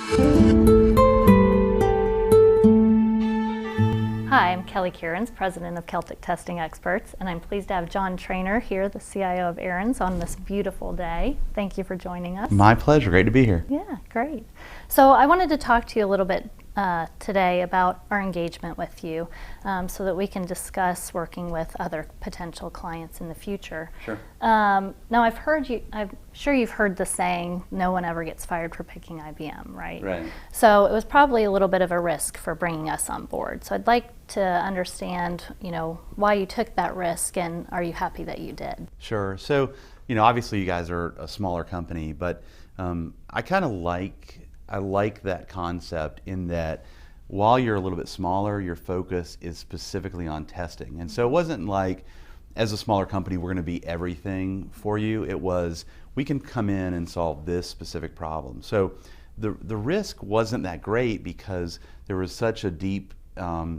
Hi, I'm Kelly Kierans, President of Celtic Testing Experts, and I'm pleased to have John Trainor here, the CIO of Aaron's, on this beautiful day. Thank you for joining us. My pleasure. Great to be here. Yeah, great. So I wanted to talk to you a little bit today about our engagement with you so that we can discuss working with other potential clients in the future. Sure. Now I'm sure you've heard the saying, no one ever gets fired for picking IBM, right? Right. So it was probably a little bit of a risk for bringing us on board. So I'd like to understand, why you took that risk, and are you happy that you did? Sure. So, obviously you guys are a smaller company, but I kind of like that concept in that while you're a little bit smaller, your focus is specifically on testing. And so it wasn't like, as a smaller company, we're going to be everything for you. It was, we can come in and solve this specific problem. So the risk wasn't that great because there was such a deep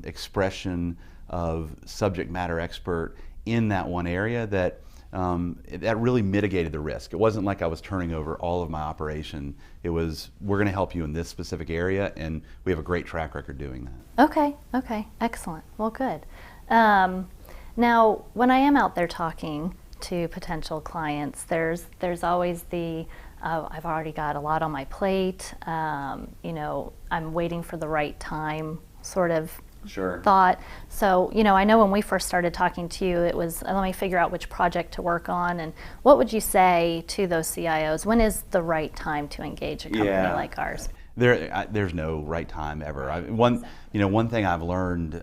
expression of subject matter expert in that one area that that really mitigated the risk. It wasn't like I was turning over all of my operation. It was, we're going to help you in this specific area, and we have a great track record doing that. Okay, excellent. Well, good. Now, when I am out there talking to potential clients, there's always the, I've already got a lot on my plate, I'm waiting for the right time sort of Sure. thought. So, I know when we first started talking to you, it was, let me figure out which project to work on. And what would you say to those CIOs? When is the right time to engage a company like ours? There's no right time ever. One thing I've learned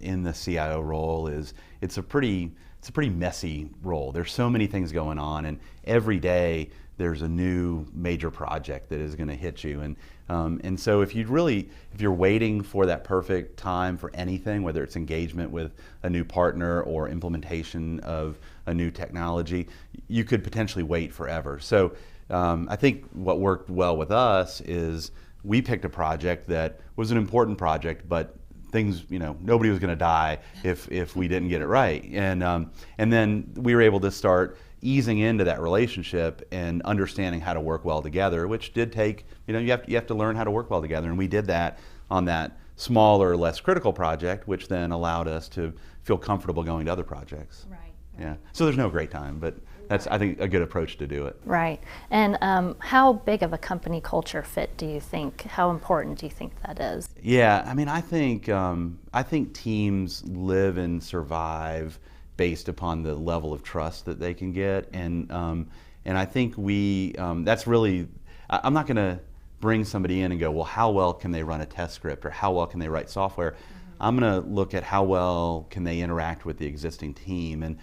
in the CIO role is it's a pretty messy role. There's so many things going on, and every day there's a new major project that is going to hit you. And so if you're waiting for that perfect time for anything, whether it's engagement with a new partner or implementation of a new technology, you could potentially wait forever. So I think what worked well with us is we picked a project that was an important project, but things, nobody was going to die if we didn't get it right. And then we were able to start easing into that relationship and understanding how to work well together, which did take, you have to learn how to work well together. And we did that on that smaller, less critical project, which then allowed us to feel comfortable going to other projects. Right. Yeah. So there's no great time, but that's, I think, a good approach to do it. Right. And how big of a company culture fit do you think? How important do you think that is? Yeah. I think teams live and survive based upon the level of trust that they can get, and I think that's really, I'm not going to bring somebody in and go, well, how well can they run a test script or how well can they write software? Mm-hmm. I'm going to look at how well can they interact with the existing team, and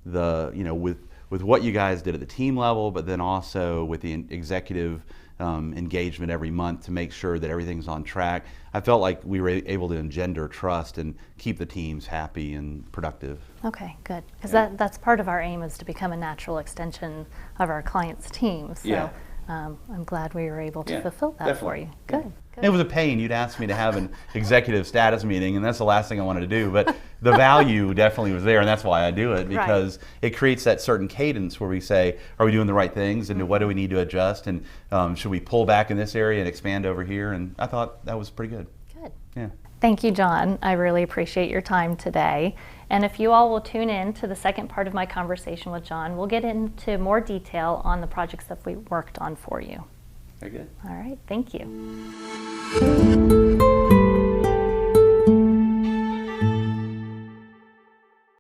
with what you guys did at the team level, but then also with the executive engagement every month to make sure that everything's on track. I felt like we were able to engender trust and keep the teams happy and productive. Okay, good. Because that's part of our aim, is to become a natural extension of our clients' teams. So I'm glad we were able to fulfill that definitely. For you. Good. It was a pain. You'd asked me to have an executive status meeting, and that's the last thing I wanted to do. But the value definitely was there, and that's why I do it, because it creates that certain cadence where we say, are we doing the right things, and what do we need to adjust, and should we pull back in this area and expand over here? And I thought that was pretty good. Good. Yeah. Thank you, John. I really appreciate your time today. And if you all will tune in to the second part of my conversation with John, we'll get into more detail on the projects that we worked on for you. Very good. All right. Thank you.